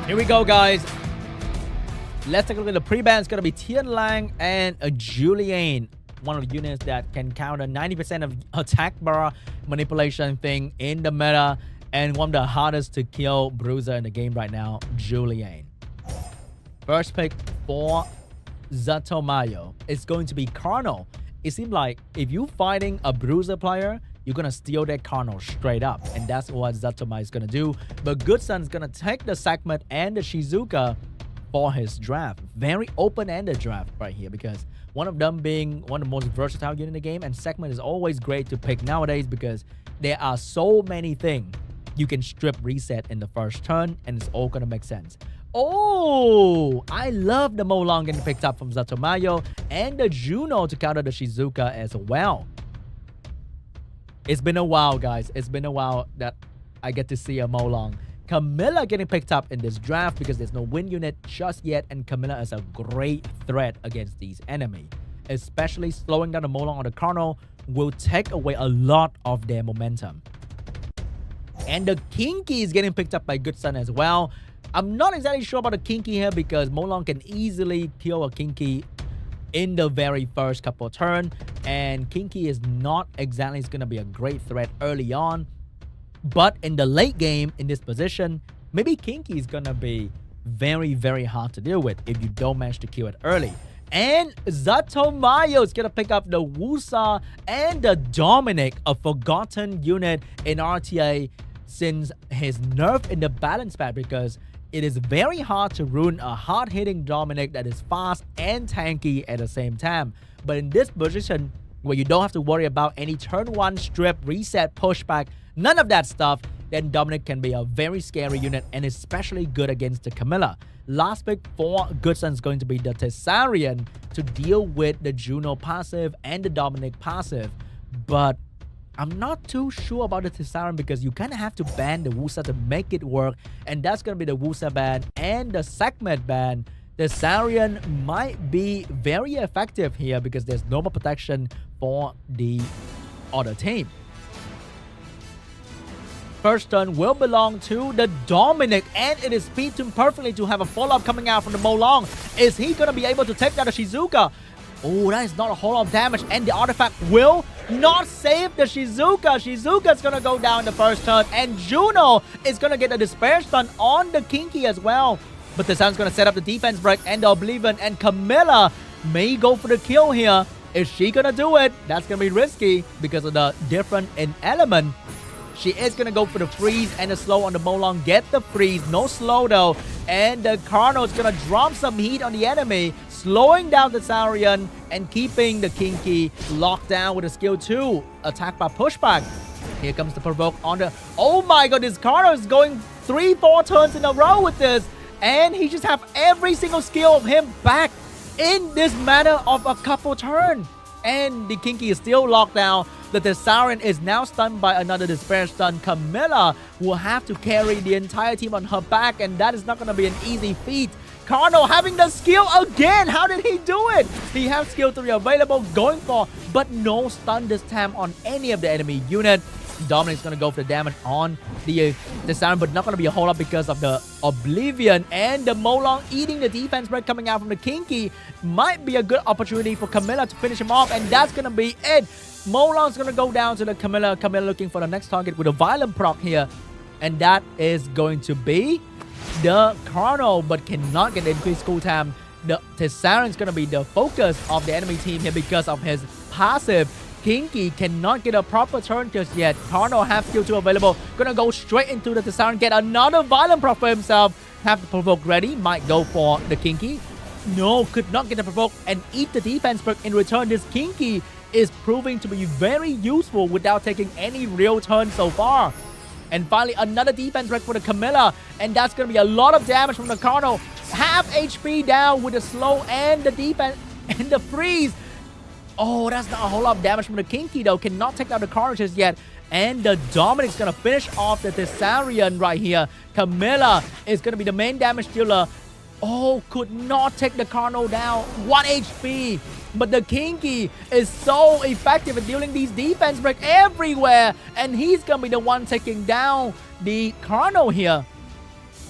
Here we go, guys. Let's take a look at the pre-ban. It's going to be Tian Lang and a Julian, one of the units that can counter 90% of attack bar manipulation thing in the meta, and one of the hardest to kill bruiser in the game right now, Julian. First pick for ZUTTOMAYO is going to be Carnal. It seems like if you're fighting a bruiser player, you're going to steal that Carnal straight up. And that's what ZUTTOMAYO is going to do. But GOODSUN is going to take the segment and the Shizuka for his draft. Very open-ended draft right here, because one of them being one of the most versatile units in the game, and segment is always great to pick nowadays because there are so many things you can strip reset in the first turn, and it's all going to make sense. Oh, I love the Molong getting picked up from ZUTTOMAYO and the Juno to counter the Shizuka as well. It's been a while, guys. It's been a while that I get to see a Molong. Camilla getting picked up in this draft because there's no win unit just yet, and Camilla is a great threat against these enemies. Especially slowing down the Molong on the Carnal will take away a lot of their momentum. And the Kinky is getting picked up by GOODSUN as well. I'm not exactly sure about the Kinky here because Molong can easily kill a Kinky in the very first couple of turns, and Kinky is not exactly going to be a great threat early on. But in the late game, in this position, maybe Kinky is going to be very, very hard to deal with if you don't manage to kill it early. And ZUTTOMAYO is going to pick up the Wusa and the Dominic, a forgotten unit in RTA since his nerf in the balance pad, because it is very hard to rune a hard-hitting Dominic that is fast and tanky at the same time. But in this position, where you don't have to worry about any turn 1 strip, reset, pushback, none of that stuff, then Dominic can be a very scary unit and especially good against the Camilla. Last pick for GOODSUN is going to be the Thessarian to deal with the Juno passive and the Dominic passive. But I'm not too sure about the Thessarian because you kind of have to ban the Wusa to make it work. And that's going to be the Wusa ban and the segment ban. The Thessarian might be very effective here because there's normal protection for the other team. First turn will belong to the Dominic, and it is speed tuned perfectly to have a follow-up coming out from the Molong. Is he going to be able to take down the Shizuka? Oh, that is not a whole lot of damage, and the artifact will not save the Shizuka. Shizuka is going to go down in the first turn, and Juno is going to get a Despair Stun on the Kinky as well. But the Sun's going to set up the defense break and the Oblivion, and Camilla may go for the kill here. Is she going to do it? That's going to be risky because of the difference in element. She is going to go for the freeze and the slow on the Molong. Get the freeze. No slow though. And the Carnal is going to drop some heat on the enemy, slowing down the Thessarian and keeping the Kinky locked down with a skill 2. Attack by pushback. Here comes the provoke on the... Oh my god, this Carnal is going 3-4 turns in a row with this. And he just have every single skill of him back in this matter of a couple turns. And the Kinky is still locked down. The Thessarian is now stunned by another Despair Stun. Camilla will have to carry the entire team on her back, and that is not going to be an easy feat. Carnal having the skill again. How did he do it? He has skill 3 available, going for, but no stun this time on any of the enemy unit. Dominic's going to go for the damage on the Thessarian, but not going to be a whole lot because of the Oblivion, and the Molong eating the defense break coming out from the Kinky might be a good opportunity for Camilla to finish him off, and that's going to be it. Molong's going to go down to the Camilla. Camilla looking for the next target with a violent proc here, and that is going to be the Carnal, but cannot get the increased cooldown. The Thessarian is going to be the focus of the enemy team here because of his passive. Kinky cannot get a proper turn just yet. Carnal have skill 2 available. Gonna go straight into the Thessarian, get another violent proc for himself. Have the provoke ready. Might go for the Kinky. No, could not get the provoke and eat the defense perk in return. This Kinky is proving to be very useful without taking any real turn so far. And finally, another defense break for the Camilla. And that's going to be a lot of damage from the Carnal. Half HP down with the slow and the defense and the freeze. Oh, that's not a whole lot of damage from the Kinky though. Cannot take out the Carnal just yet. And the Dominic's going to finish off the Thessarian right here. Camilla is going to be the main damage dealer. Oh, could not take the Carnal down. 1 HP. But the Kinky is so effective at dealing these defense breaks everywhere. And he's going to be the one taking down the Carnal here.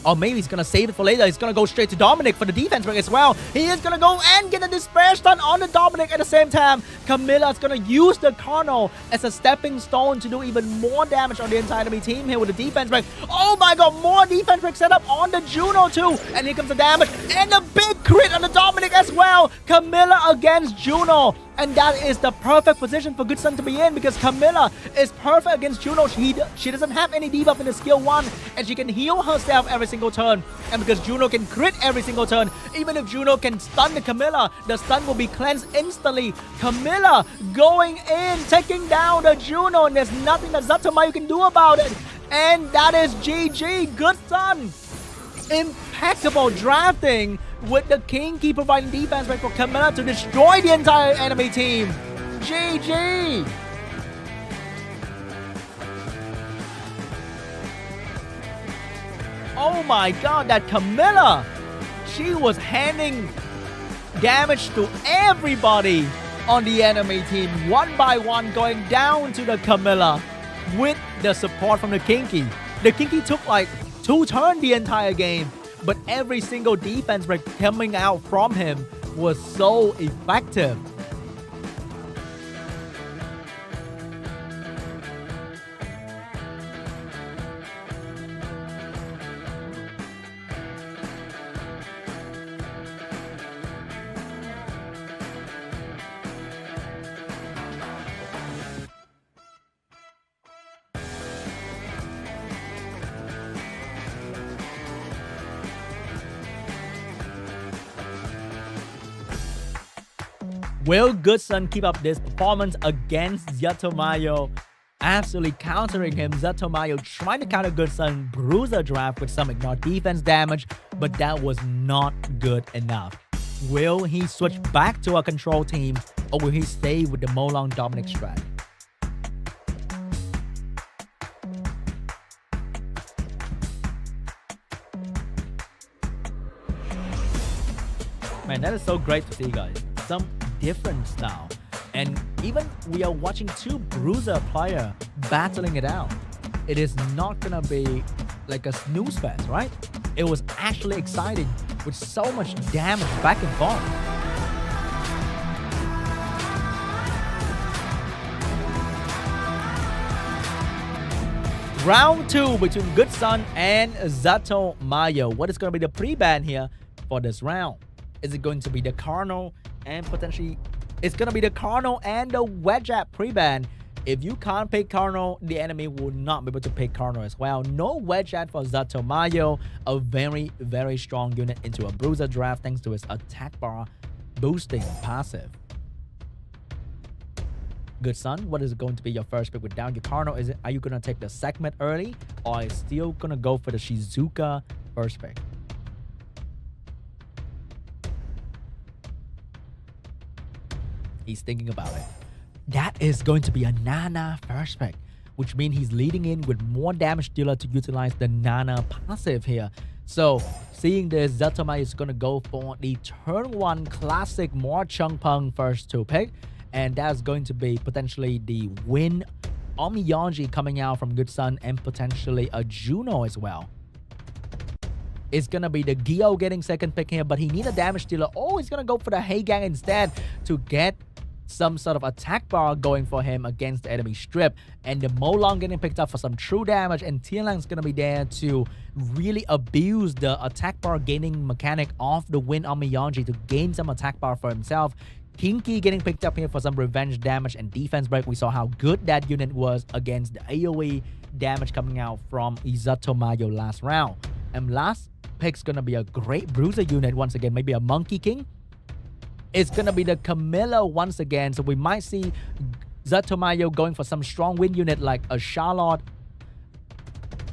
Or maybe he's gonna save it for later. He's gonna go straight to Dominic for the defense break as well. He is gonna go and get a despair stun on the Dominic at the same time. Camilla is gonna use the Carno as a stepping stone to do even more damage on the entire enemy team here with the defense break. Oh my god, more defense break set up on the Juno too. And here comes the damage and a big crit on the Dominic as well. Camilla against Juno. And that is the perfect position for GOODSUN to be in, because Camilla is perfect against Juno. She doesn't have any debuff in the skill 1, and she can heal herself every single turn. And because Juno can crit every single turn, even if Juno can stun the Camilla, the stun will be cleansed instantly. Camilla going in, taking down the Juno, and there's nothing that ZUTTOMAYO can do about it. And that is GG. GOODSUN. Impeccable drafting with the Kinky providing defense right for Camilla to destroy the entire enemy team. GG! Oh my god, that Camilla! She was handing damage to everybody on the enemy team, one by one, going down to the Camilla with the support from the Kinky. The Kinky took like 2 turns the entire game, but every single defense break coming out from him was so effective. Will GOODSUN keep up this performance against ZUTTOMAYO? Absolutely countering him. ZUTTOMAYO trying to counter GOODSUN bruiser draft with some ignore defense damage, but that was not good enough. Will he switch back to a control team, or will he stay with the Molong Dominic strat? Man, that is so great to see, guys. Some difference now, and even we are watching 2 bruiser players battling it out. It is not gonna be like a snooze fest, right? It was actually exciting with so much damage back and forth. Round 2 between GOODSUN and ZUTTOMAYO. What is going to be the pre-ban here for this round? Is it going to be the Carno and potentially it's going to be the Carno and the Wedge App pre-ban? If you can't pick Carno, the enemy will not be able to pick Carno as well. No Wedge App for ZUTTOMAYO. A very, very strong unit into a bruiser draft thanks to his attack bar boosting passive. GOODSUN, what is going to be your first pick with down your Carno? Are you going to take the segment early, or are you still going to go for the Shizuka first pick? He's thinking about it. That is going to be a Nana first pick, which means he's leading in with more damage dealer to utilize the Nana passive here. So seeing this, ZUTTOMAYO is going to go for the turn 1 classic more Chung Pung first 2 pick, and that's going to be potentially the Win Omiyanji coming out from GOODSUN and potentially a Juno as well. It's going to be the Gyo getting second pick here, but he needs a damage dealer. Oh, he's going to go for the Heigang instead to get some sort of attack bar going for him against the enemy strip. And the Molong getting picked up for some true damage, and Tianlang's going to be there to really abuse the attack bar gaining mechanic of the Win Omiyanji to gain some attack bar for himself. Kinky getting picked up here for some revenge damage and defense break. We saw how good that unit was against the AoE damage coming out from ZUTTOMAYO last round. And last pick's gonna be a great bruiser unit once again, maybe a Monkey King. It's gonna be the Camilla once again, so we might see ZUTTOMAYO going for some strong win unit like a Charlotte,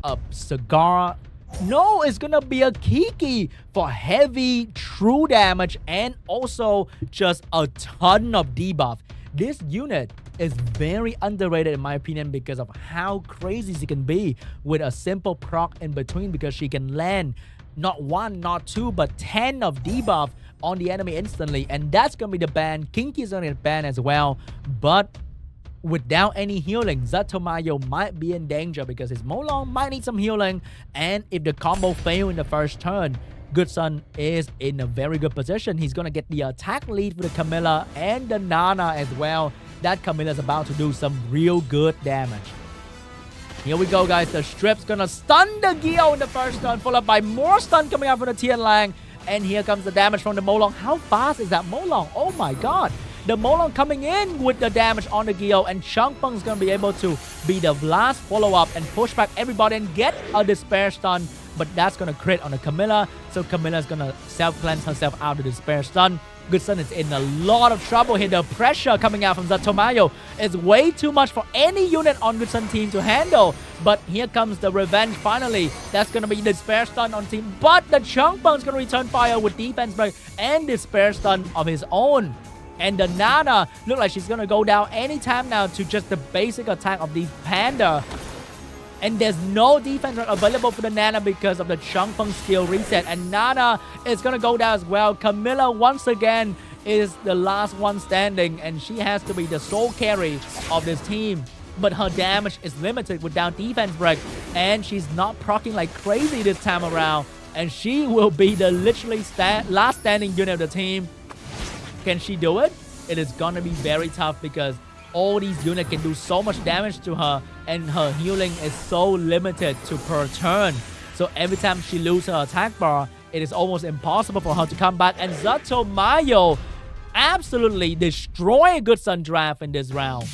a Cigar. No, it's gonna be a Kiki for heavy true damage and also just a ton of debuff. This unit is very underrated in my opinion because of how crazy she can be with a simple proc in between, because she can land not 1, not 2, but 10 of debuff on the enemy instantly, and that's gonna be the ban. Kinky is gonna get banned as well, but without any healing, ZUTTOMAYO might be in danger because his Molong might need some healing. And if the combo fail in the first turn, GOODSUN is in a very good position. He's going to get the attack lead for the Camilla and the Nana as well. That Camilla is about to do some real good damage. Here we go, guys. The strip's going to stun the Gio in the first turn, followed by more stun coming out from the Tianlang. And here comes the damage from the Molong. How fast is that Molong? Oh my god. The Molong coming in with the damage on the Gio, and Changpeng is going to be able to be the last follow-up and push back everybody and get a Despair Stun. But that's going to crit on the Camilla, so Camilla is going to self-cleanse herself out of the Despair Stun. GOODSUN is in a lot of trouble here. The pressure coming out from ZUTTOMAYO is way too much for any unit on GOODSUN team to handle. But here comes the revenge finally. That's going to be the Despair Stun on team. But the Changpeng is going to return fire with Defense Break and Despair Stun of his own. And the Nana looks like she's going to go down anytime now to just the basic attack of the Panda. And there's no defense available for the Nana because of the Changpeng skill reset. And Nana is going to go down as well. Camilla once again is the last one standing, and she has to be the sole carry of this team. But her damage is limited without defense break, and she's not proccing like crazy this time around. And she will be the literally last standing unit of the team. Can she do it? It is going to be very tough because all these units can do so much damage to her, and her healing is so limited to per turn. So every time she loses her attack bar, it is almost impossible for her to come back. And ZUTTOMAYO absolutely destroyed GOODSUN draft in this round.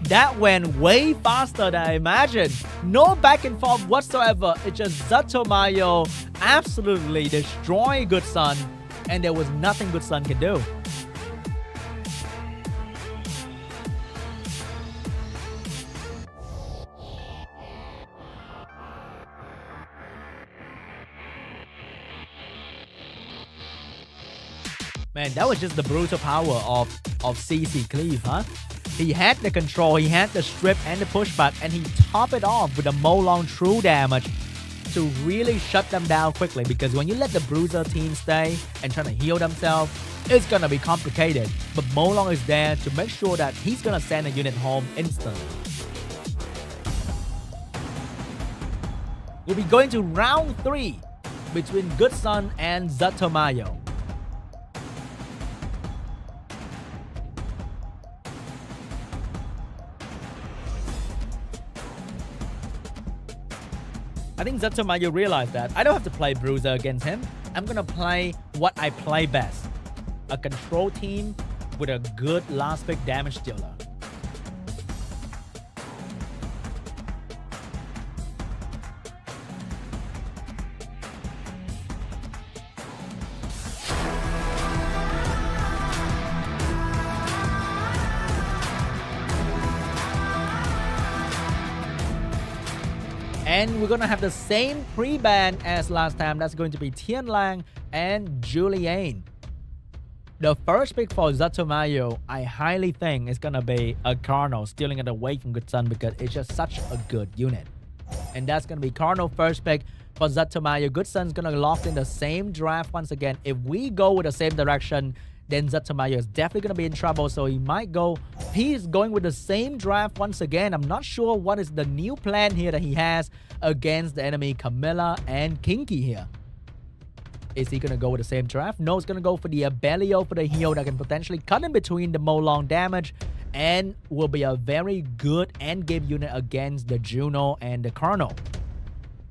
That went way faster than I imagined. No back and forth whatsoever. It's just ZUTTOMAYO absolutely destroyed GOODSUN, and there was nothing GOODSUN can do. Man, that was just the brutal power of CC Cleave, huh? He had the control, he had the strip and the pushback, and he topped it off with the Molong true damage to really shut them down quickly. Because when you let the Bruiser team stay and try to heal themselves, it's gonna be complicated. But Molong is there to make sure that he's gonna send a unit home instantly. We'll be going to round 3 between GOODSUN and ZUTTOMAYO. I think ZUTTOMAYO realized that I don't have to play Bruiser against him. I'm gonna play what I play best. A control team with a good last pick damage dealer. And we're going to have the same pre-ban as last time. That's going to be Tianlang and Julian. The first pick for ZUTTOMAYO, I highly think is going to be a Cardinal, stealing it away from GOODSUN because it's just such a good unit. And that's going to be Cardinal first pick for ZUTTOMAYO. GOODSUN's going to lock in the same draft once again. If we go with the same direction, then ZUTTOMAYO is definitely going to be in trouble. So he might go, he's going with the same draft once again. I'm not sure what is the new plan here that he has against the enemy Camilla and Kinky here. Is he going to go with the same draft? No, he's going to go for the Abellio for the heal that can potentially cut in between the Molong damage and will be a very good endgame unit against the Juno and the Colonel.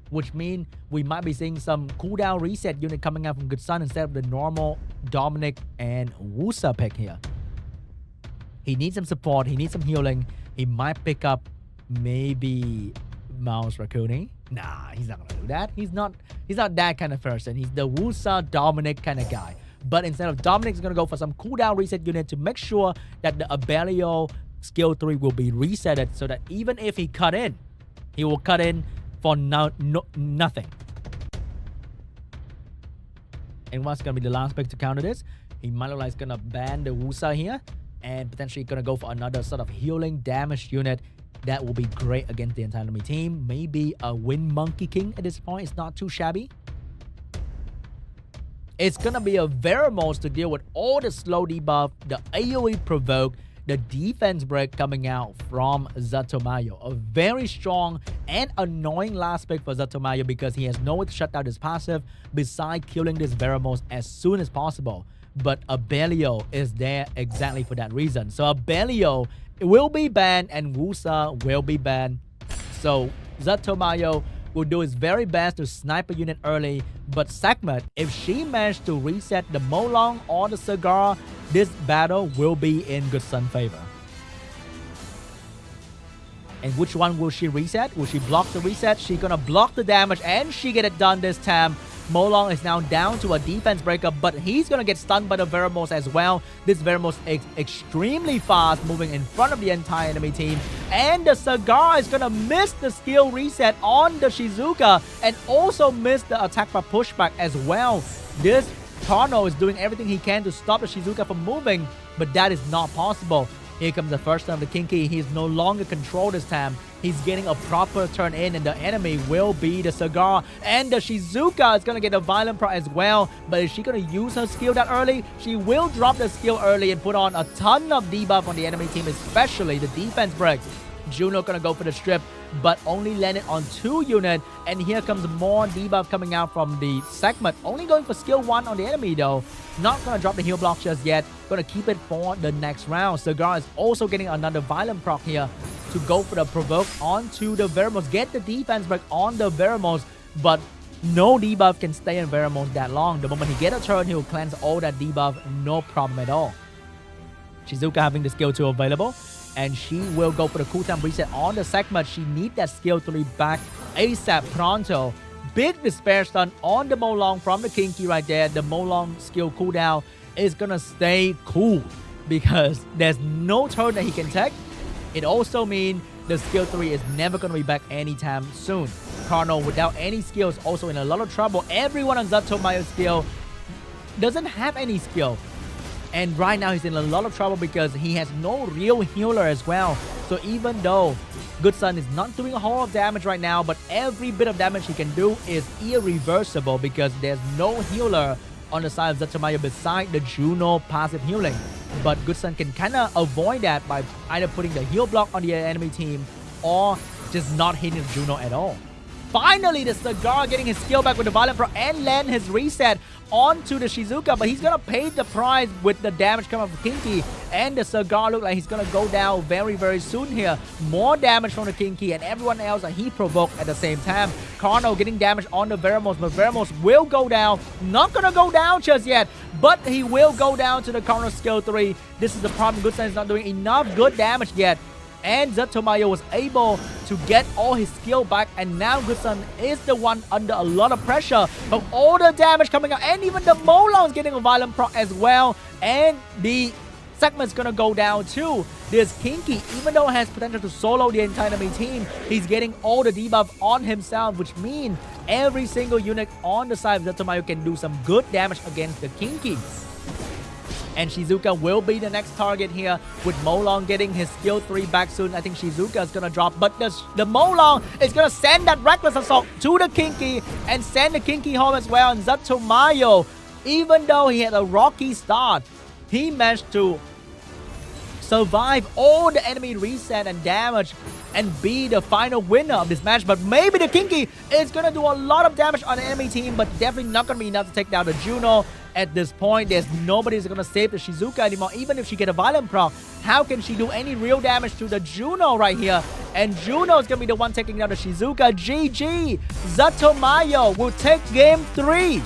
Which means we might be seeing some cooldown reset unit coming out from GOODSUN instead of the normal Dominic and Wusa pick here. He needs some support. He needs some healing. He might pick up maybe Mouse Raccoon. Nah, he's not gonna do that. He's not that kind of person. He's the Wusa Dominic kind of guy. But instead of Dominic, he's gonna go for some cooldown reset unit to make sure that the Abellio skill 3 will be resetted so that even if he cut in, he will cut in for nothing. And what's going to be the last pick to counter this? He might look like he's going to ban the Wusa here and potentially going to go for another sort of healing damage unit that will be great against the entire enemy team. Maybe a Wind Monkey King at this point. It's not too shabby. It's going to be a Veramos to deal with all the slow debuff, the AoE provoke, the defense break coming out from ZUTTOMAYO. A very strong and annoying last pick for ZUTTOMAYO because he has no way to shut down this passive besides killing this Veramos as soon as possible. But Abellio is there exactly for that reason. So Abellio will be banned and Wusa will be banned. So ZUTTOMAYO will do his very best to snipe a unit early, but Sekhmet, if she managed to reset the Molong or the Cigar, this battle will be in GOODSUN favor. And which one will she reset? Will she block the reset? She's gonna block the damage and she get it done this time. Molong is now down to a defense breaker, but he's gonna get stunned by the Veramos as well. This Veramos is extremely fast, moving in front of the entire enemy team. And the Cigar is gonna miss the skill reset on the Shizuka and also miss the attack by pushback as well. This Karno is doing everything he can to stop the Shizuka from moving, but that is not possible. Here comes the first turn of the Kinky. He's no longer controlled this time. He's getting a proper turn in, and the enemy will be the Cigar. And the Shizuka is going to get a violent proc as well. But is she going to use her skill that early? She will drop the skill early and put on a ton of debuff on the enemy team, especially the defense break. Juno going to go for the strip, but only landed on 2 units. And here comes more debuff coming out from the Sekhmet. Only going for skill 1 on the enemy though. Not going to drop the heal block just yet. Going to keep it for the next round. Cigar is also getting another violent proc here to go for the provoke onto the Veramos. Get the defense break on the Veramos, but no debuff can stay in Veramos that long. The moment he gets a turn, he'll cleanse all that debuff. No problem at all. Shizuka having the skill 2 available. And she will go for the cooldown reset on the Sekhmet. She needs that skill 3 back ASAP pronto. Big despair stun on the Molong from the Kinky right there. The Molong skill cooldown is gonna stay cool because there's no turn that he can take. It also means the skill 3 is never gonna be back anytime soon. Karno without any skills also in a lot of trouble. Everyone on ZUTTOMAYO's skill doesn't have any skill. And right now he's in a lot of trouble because he has no real healer as well. So even though GOODSUN is not doing a whole lot of damage right now, but every bit of damage he can do is irreversible because there's no healer on the side of ZUTTOMAYO beside the Juno passive healing. But GOODSUN can kind of avoid that by either putting the heal block on the enemy team or just not hitting Juno at all. Finally, the Cigar getting his skill back with the Violent Pro and land his reset onto the Shizuka, but he's gonna pay the price with the damage coming from Kinky, and the Cigar look like he's gonna go down very, very soon here. More damage from the Kinky and everyone else that he provoked at the same time. Karno getting damage on the Veramos, but Veramos will go down. Not gonna go down just yet, but he will go down to the Karno skill 3. This is the problem. GOODSUN is not doing enough good damage yet. And ZUTTOMAYO was able to get all his skill back, and now GOODSUN is the one under a lot of pressure from all the damage coming out, and even the Molong is getting a violent proc as well, and the Sekhmet's gonna go down too. This Kinky, even though it has potential to solo the entire enemy team, he's getting all the debuff on himself, which means every single unit on the side of ZUTTOMAYO can do some good damage against the Kinky. And Shizuka will be the next target here, with Molong getting his skill 3 back soon. I think Shizuka is going to drop, but the Molong is going to send that Reckless Assault to the Kinky and send the Kinky home as well. And ZUTTOMAYO, even though he had a rocky start, he managed to survive all the enemy reset and damage and be the final winner of this match. But maybe the Kinky is going to do a lot of damage on the enemy team, but definitely not going to be enough to take down the Juno. At this point, there's nobody who's going to save the Shizuka anymore. Even if she get a violent proc, how can she do any real damage to the Juno right here? And Juno is going to be the one taking down the Shizuka. GG! ZUTTOMAYO will take game 3.